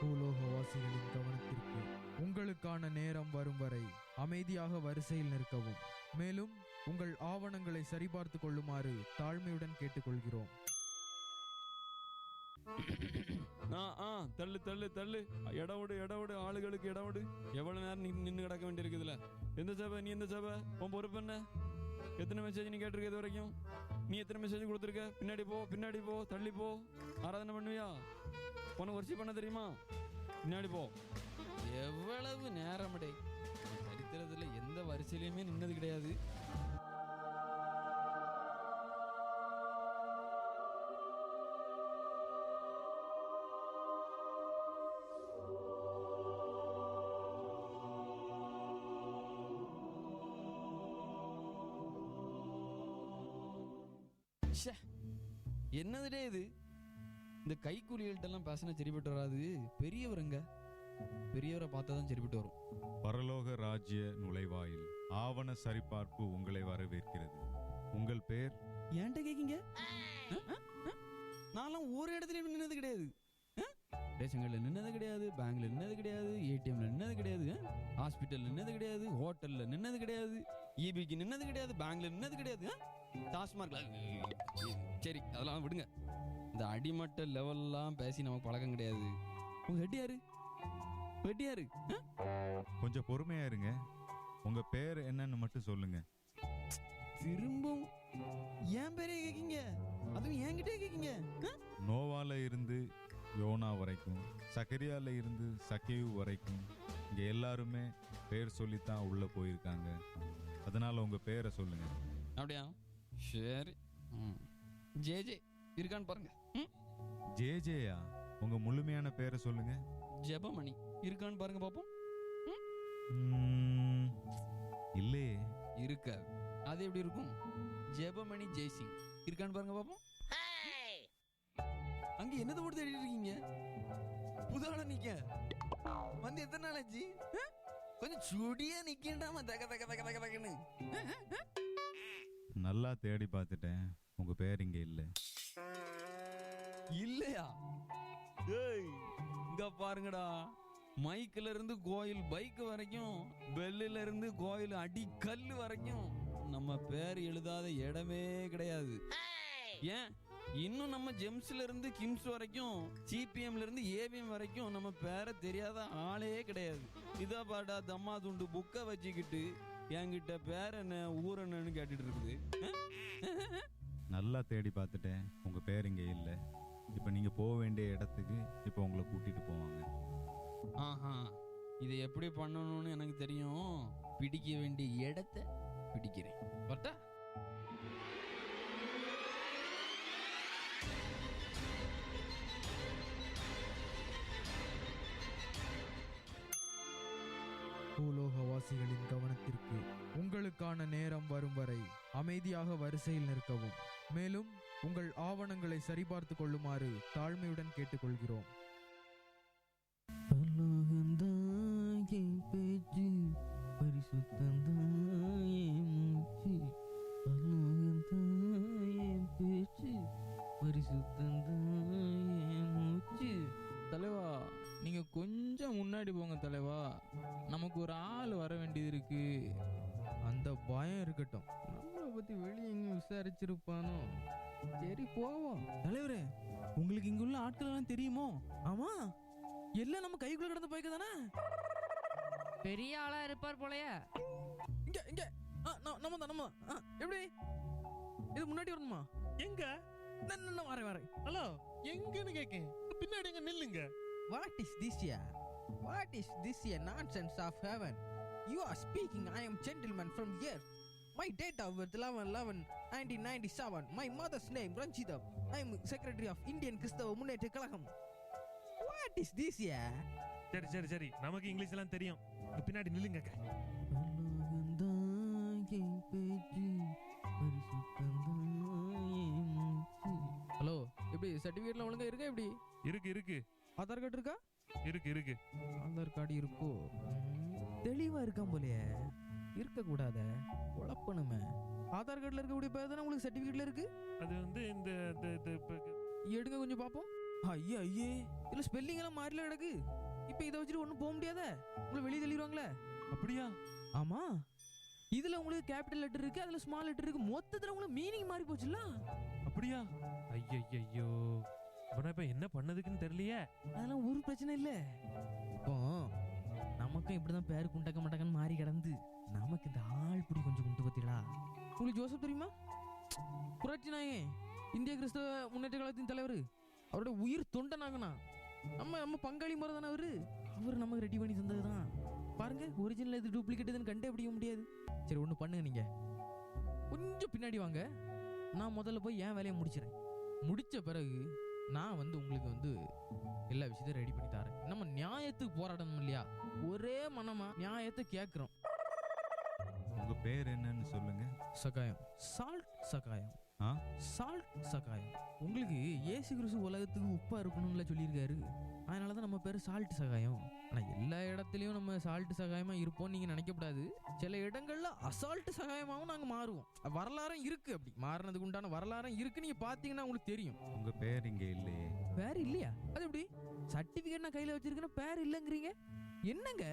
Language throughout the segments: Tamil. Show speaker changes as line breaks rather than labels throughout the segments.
பூலோகவாசிகளின் கவனத்திற்கு, உங்களுக்கான நேரம் வரும் வரை அமைதியாக வரிசையில் நிற்கவும். மேலும் உங்கள் ஆவணங்களை சரிபார்த்து கொள்ளுமாறு தாழ்மையுடன் கேட்டுக்கொள்கிறோம்.
தள்ளு தள்ளு தள்ளு, இடவிடு ஆளுகளுக்கு இடவிடு. எவ்வளவு நேரம் நின்று கிடக்க வேண்டியிருக்குதுல. எந்த சபை நீ? எந்த சபை? உன் பொறுப்பு என்ன? எத்தனை மெசேஜ் நீ கேட்டிருக்க இது வரைக்கும்? நீ எத்தனை மெசேஜ் கொடுத்துருக்க? பின்னாடி போ தள்ளி போ. ஆராதனை பண்ணுவியா? உனக்கு வரிசை பண்ண தெரியுமா? பின்னாடி போ. எவ்வளவு நேரமடே, சரித்திரத்துல எந்த வரிசையிலுமே நின்னது கிடையாது. என்னதுடே இது? இந்த கைக்கூலிகள்ட்ட எல்லாம் பேசினா சரிப்பட்டு வராது. பெரியவருங்க, பெரியவரை பார்த்தா தான் சரிப்பட்டு வரும்.
பரலோக ராஜ்ய நுழைவாயில் ஆவண சரிபார்ப்பு உங்களை வரவேற்கிறது. உங்கள் பேர்?
ஏன்ட்ட கேக்கீங்க? நான்லாம் ஒரு இடத்துல நின்னது கிடையாது. ரேஷன் கடையில் நின்னது கிடையாது, பேங்க்ல நின்னது கிடையாது, ஏடிஎம்ல நின்னது கிடையாது, ஹாஸ்பிட்டல் நின்னது கிடையாது, ஹோட்டல்ல நின்னது கிடையாது, இபிக்கு நின்னது கிடையாது, பேங்க்ல நின்னது கிடையாது, டாஸ்மார்க்ல. சரி, அதெல்லாம் விடுங்க. இந்த அடிமட்ட லெவல்லாம் பேசி நமக்கு பழக்கம் கிடையாது. உங்க ஹெட்டியாரு
கொஞ்சம் பொறுமையா இருங்க. உங்க பேர் என்னன்னு மட்டும் சொல்லுங்க.
திரும்பவும் என் பேரே கேக்கீங்க? அதுவும் என்கிட்டே கேக்கீங்க?
நோவால இருந்து யோனா வரைக்கும், சக்கரியால இருந்து சக்கேயு வரைக்கும் இங்க எல்லாருமே பேர் சொல்லித்தான் உள்ள போயிருக்காங்க. அதனால உங்க பேரை சொல்லுங்க.
அப்படியா? சரி, ஜே இருக்கான்னு பாருங்க.
ஜேஜேயா? உங்க முழுமையான பேரை சொல்லுங்க.
ஜெபமணி இருக்கான்னு பாருங்க பாப்போம்.
இல்லையே.
இருக்காது. அது எப்படி இருக்கும்? ஜெபமணி ஜெய்சிங் இருக்கான்னு பாருங்க பாப்போம். அங்க என்னது போட்டு தேடிட்டு இருக்கீங்க? புதால நிக்க வந்து எத்தனை நாள் ஆச்சு? கொஞ்சம் சுடியா நிக்கண்டாம தக தக தக தக தகன்னு.
நல்லா தேடி பார்த்துட்டேன், உங்க பேர் இங்க இல்ல.
இல்லையா? இங்க பாருங்கடா, மைக்ல இருந்து கோயில் பைக் வரைக்கும், பெல்லில இருந்து கோயில் அடி கல்லு வரைக்கும் நம்ம பேர் எழுதாத இடமே கிடையாது. ஏன் இன்னும் நம்ம ஜெம்ஸ்ல இருந்து கிம்ஸ் வரைக்கும், சிபிஎம்ல இருந்து ஏபிஎம் வரைக்கும் நம்ம பேரை தெரியாத ஆளே கிடையாது. இதா பாடா தம்மா துண்டு புக்கை வச்சுக்கிட்டு என்கிட்ட பேர் என்ன ஊர் என்னன்னு கேட்டுட்டு இருக்குது.
நல்லா தேடி பார்த்துட்டேன், உங்க பேர் இங்க இல்ல. இப்ப நீங்க போக வேண்டிய இடத்துக்கு இப்ப உங்களை கூட்டிட்டு போவாங்க.
ஆஹா, இதை எப்படி பண்ணணும்னு எனக்கு தெரியும். பிடிக்க வேண்டிய இடத்தை பிடிக்கிறேன். பட்டா
பூலோகவாசிகளின் கவனத்திற்கு, உங்களுக்கான நேரம் வரும் வரை அமைதியாக வரிசையில் நிற்கவும். மேலும் உங்கள் ஆவணங்களை சரிபார்த்து கொள்ளுமாறு தாழ்மையுடன் கேட்டுக்கொள்கிறோம்.
தலைவா, நீங்க கொஞ்சம் முன்னாடி போங்க தலைவா. நமக்கு ஒரு ஆள் வர வேண்டியது இருக்கு.
அந்த பயம் இருக்கட்டும்.
நம்மளை பத்தி வெளியே எங்கேயும் விசாரிச்சிருப்பானோ? சரி போவோம்.
தலைவரே, உங்களுக்கு இங்குள்ள ஆட்கள் எல்லாம் தெரியுமோ? ஆமா, எல்லாம் நம்ம கைக்குள்ள கிடந்த பைக்க தானே.
பெரிய ஆளா இருப்பார் போலயே.
இங்க இங்க நம்ம தான். எப்படி இது முன்னாடி வரணுமா?
எங்க?
வரேன்.
ஹலோ, எங்கன்னு கேக்கேன். பின்னாடி எங்க நில்லுங்க.
What is this here? What is this here nonsense of heaven? You are speaking. I am gentleman from here. My date of birth 11/11/1997. My mother's name Ranjita. I am secretary of Indian Kristava Munneta Kalagam. What is this here?
சரி, நமக்கு இங்கிலீஷ் எல்லாம் தெரியும். பின்னாடி நில்லுங்க.
ஹலோ, எப்படி சர்டிபிகேட்ல ஒழுங்கா இருக்கா? எப்படி
இருக்கு.
ஆதார் கார்டு இருக்கா?
இருக்கு.
ஆதார் கார்டு இருக்கோ? தெளிவா இருக்கான் போலயே. இருக்க கூடாத, குழப்பணுமே. ஆதார் கார்டுல இருக்கக்கூடிய பேர் தானே உங்களுக்கு சர்டிபிகேட்ல இருக்கு.
அது வந்து இந்த
எடுங்க கொஞ்சம் பாப்போம்.
ஐயே ஐயே, இதுல ஸ்பெல்லிங் எல்லாம் மாறில கிடக்கு. இப்போ இதை வச்சுட்டு ஒன்றும் போக முடியாத, உங்களை வெளியே தள்ளிடுவாங்களே.
அப்படியா?
ஆமா, இதுல உங்களுக்கு கேபிட்டல் லெட்டர் இருக்கு, அதுல ஸ்மால் லெட்டர் இருக்கு, மொத்தத்துல உங்களுக்கு மீனிங் மாறி போச்சுல்ல.
அப்படியா? ஐயோ, இப்ப என்ன பண்ணதுக்குன்னு தெரியலையே.
அதெல்லாம் ஒரு பிரச்சனை இல்ல. இப்போ நமக்கும் இப்படிதான் பேரு குண்டக்க மாட்டாங்கன்னு மாறி கிடந்து, நமக்கு இந்த ஆள் பிடி கொஞ்சம் குண்டு பத்திடா. உங்களுக்கு ஜோசப் தெரியுமா? புரட்சி நாயகன், இந்திய கிறிஸ்தவ முன்னேற்ற கழகத்தின் தலைவர். அவரோட உயிர் தொண்டனாகனா நம்ம பங்காளி முறை தானே அவரு. அவர் நமக்கு ரெடி பண்ணி தந்ததுதான். பாருங்க, ஒரிஜினல் இது டூப்ளிகேட் இதுன்னு கண்டுபிடிக்க முடியாது. சரி, ஒன்று பண்ணுங்க, நீங்க கொஞ்சம் பின்னாடி வாங்க. நான் முதல்ல போய் என் வேலையை முடிச்சிடறேன். முடிச்ச பிறகு நான் உங்களுக்கு எல்லா விஷயத்தையும் ரெடி பண்ணி தரேன். நம்ம நியாயத்துக்கு போராடணும் இல்லையா? ஒரே மனமா நியாயத்தை கேட்கிறோம்.
உங்க பேர் என்னன்னு சொல்லுங்க.
சகாயம், சால்ட் சகாயம். சால்ட் சகாயம். உங்களுக்கு இயேசு கிறிஸ்து உலகத்துக்கு உப்பா இருக்கணும்ல சொல்லியிருக்காரு. அதனாலதான் நம்ம பேரு சால்ட் சகாயம். ஆனா எல்லா இடத்துலயும் நம்ம சால்ட் சகாயமா இருப்போம் நீங்க நினைக்கக்கூடாது. சில இடங்கள்ல அசால்ட் சகாயமாவும் நாங்க மாறுவோம். வரலாறும் இருக்கு, அப்படி மாறினதுக்கு உண்டான வரலாறும் இருக்கு. நீங்க பாத்தீங்கன்னா உங்களுக்கு தெரியும்.
உங்க பேர் இங்க இல்லையே.
பேர் இல்லையா? அது எப்படி? சர்டிபிகேட் நான் கையில வச்சிருக்கேன், பேர் இல்லங்கிறீங்க, என்னங்க?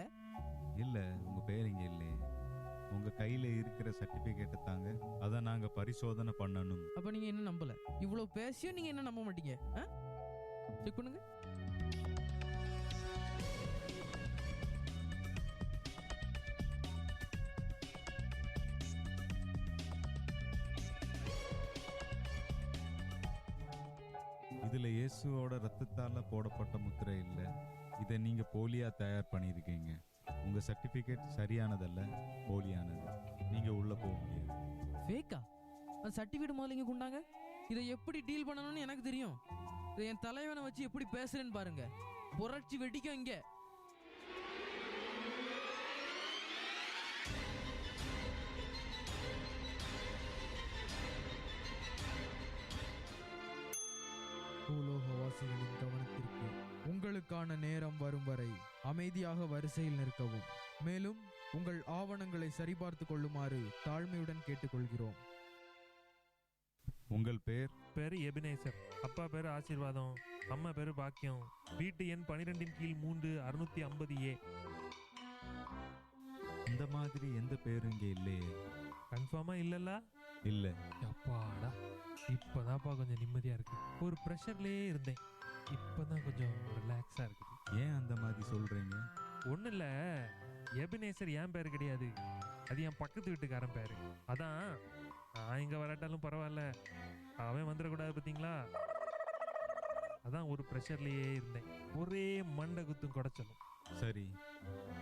இல்ல, உங்க பேர் இங்க இல்லையே. உங்க கையில இருக்கிற சர்டிபிகேட்டை தாங்க, அதை நாங்க பரிசோதனை பண்ணணும்.
அப்ப நீங்க என்ன நம்பல? இவ்வளவு பேசியும் நீங்க என்ன நம்ப மாட்டீங்க? செக் பண்ணுங்க.
இதுல இயேசுவோட ரத்தத்தால போடப்பட்ட முத்திரை இல்ல. இதை நீங்க போலியா தயார் பண்ணியிருக்கீங்க. உங்க சர்டிபிகேட் சரியானதல்ல, போலியானது. நீங்க உள்ள போக முடியாது.
ஃபேக்கா? அந்த சர்டிபிகேட் முதல்ல இங்க கொண்டாங்க. இதை எப்படி டீல் பண்ணணும்னு எனக்கு தெரியும். இதை என் தலைவனை வச்சு எப்படி பேசுறேன்னு பாருங்க. புரட்சி வெடிக்கும் இங்க. பூலோகவாசிகளின் கவனத்திற்கு, உங்களுக்கான நேரம் வரும் வரை அமைதியாக வரிசையில் நிற்கவும். மேலும் உங்கள் ஆவணங்களை சரிபார்த்து கொள்ளுமாறு தாழ்மையுடன் கேட்டுக்கொள்கிறோம்.
உங்கள்
பேர் எபினேசர். அப்பா பேரு ஆசீர்வாதம், அம்மா பேரு பாக்கியம். வீட்டு எண் 12 கீழ் 3 650A.
இந்த மாதிரி எந்த பேரும் இங்க இல்லையே.
கன்ஃபார்மா இல்லல்ல?
இல்ல.
அப்பாடா, இப்பதான்ப்பா கொஞ்சம் நிம்மதியா இருக்கு. ஒரு ப்ரெஷர்லயே இருந்தேன், இப்பதான் கொஞ்சம் ரிலாக்ஸா இருக்குது.
ஏன் அந்த மாதிரி சொல்றீங்க?
ஒண்ணு இல்ல, எபினேசர் என் பேரு கிடையாது, அது என் பக்கத்து வீட்டுக்காரன் பேரு. அதான் நான் இங்க வராட்டாலும் பரவாயில்ல, அவன் வந்துடக்கூடாது பார்த்தீங்களா. அதான் ஒரு ப்ரெஷர்லயே இருந்தேன், ஒரே மண்டை குத்தும் குடைச்சலும்.
சரி,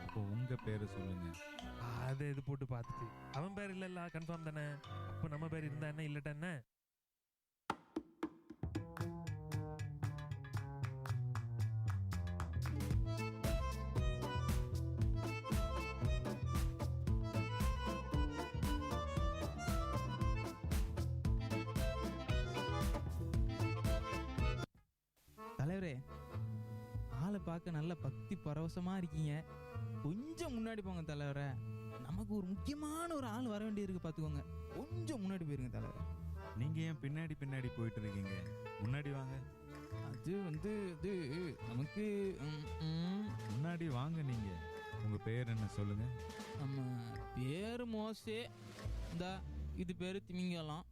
அப்போ உங்க பேரை சொல்லுங்க.
அதை இது போட்டு பார்த்துட்டு அவன் பேர் இல்லல்ல, கன்ஃபார்ம் தானே? அப்போ நம்ம பேர் இருந்தா என்ன, இல்லட்டா என்ன?
தலைவரே, ஆளை பார்க்க நல்ல பக்தி பரவசமா இருக்கீங்க. கொஞ்சம் முன்னாடி போங்க தலைவரே. நமக்கு ஒரு முக்கியமான ஒரு ஆள் வர வேண்டியிருக்கு, பார்த்துக்கோங்க. கொஞ்சம் முன்னாடி போயிருங்க தலைவரே.
நீங்க ஏன் பின்னாடி போயிட்டு இருக்கீங்க? முன்னாடி வாங்க.
அது இது நமக்கு
முன்னாடி வாங்க. நீங்க உங்க பேர் என்ன சொல்லுங்க.
நம்ம பேரு மோசே. இது பேரு திமிங்கலாம்.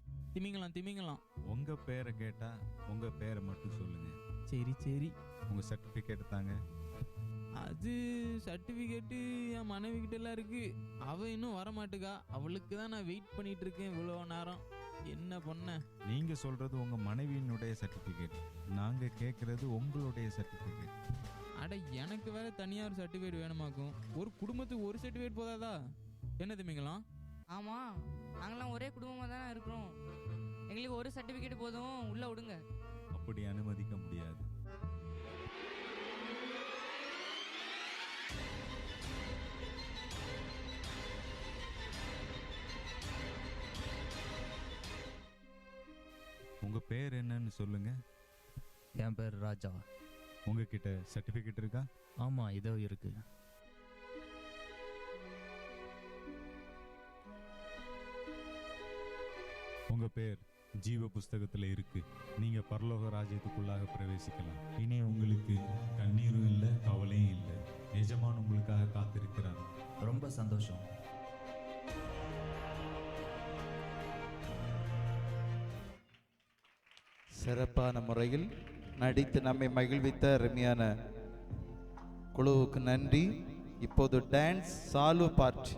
உங்க பேரை கேட்டா உங்க பேரை மட்டும் சொல்லுங்க.
சரி.
உங்க சர்டிபிகேட் தாங்க.
அது சர்டிபிகேட்டு என் மனைவி கிட்ட எல்லாம் இருக்கு. அவ இன்னும் வர மாட்டுக்கா. அவளுக்கு தான் நான் வெயிட் பண்ணிட்டு இருக்கேன் இவ்வளோ நேரம். என்ன பண்ண?
நீங்க சொல்றது உங்க மனைவியினுடைய சர்டிபிகேட், நாங்க கேட்கறது உங்களுடைய சர்டிபிகேட்.
அட, எனக்கு வேற தனியா ஒரு சர்டிபிகேட் வேணுமாக்கும். ஒரு குடும்பத்துக்கு ஒரு சர்டிபிகேட் போதாதா? என்ன திமிங்கலாம்?
ஆமா, நாங்களாம் ஒரே குடும்பமா தானே இருக்கிறோம். எங்களுக்கு ஒரு சர்டிபிகேட் போதும், உள்ள விடுங்க.
அப்படி அனுமதிக்க முடியாது. உங்க பேர் என்னன்னு சொல்லுங்க.
என் பேர் ராஜா.
உங்ககிட்ட சர்டிபிகேட் இருக்கா?
ஆமா, இதோ இருக்கு.
உங்க பேர் ஜீவ புஸ்தகத்துல இருக்கு. நீங்க பரலோக ராஜ்யத்துக்குள்ளாக பிரவேசிக்கலாம். இனி உங்களுக்கு கண்ணீரும் இல்லை, கவலையும் இல்லை. எஜமான் உங்களுக்காக காத்திருக்கிறார்.
ரொம்ப சந்தோஷம்.
சிறப்பான முறையில் நடித்து நம்மை மகிழ்வித்த அருமையான குழுவுக்கு நன்றி. இப்போது டான்ஸ் சால்வ் பார்ட்டி.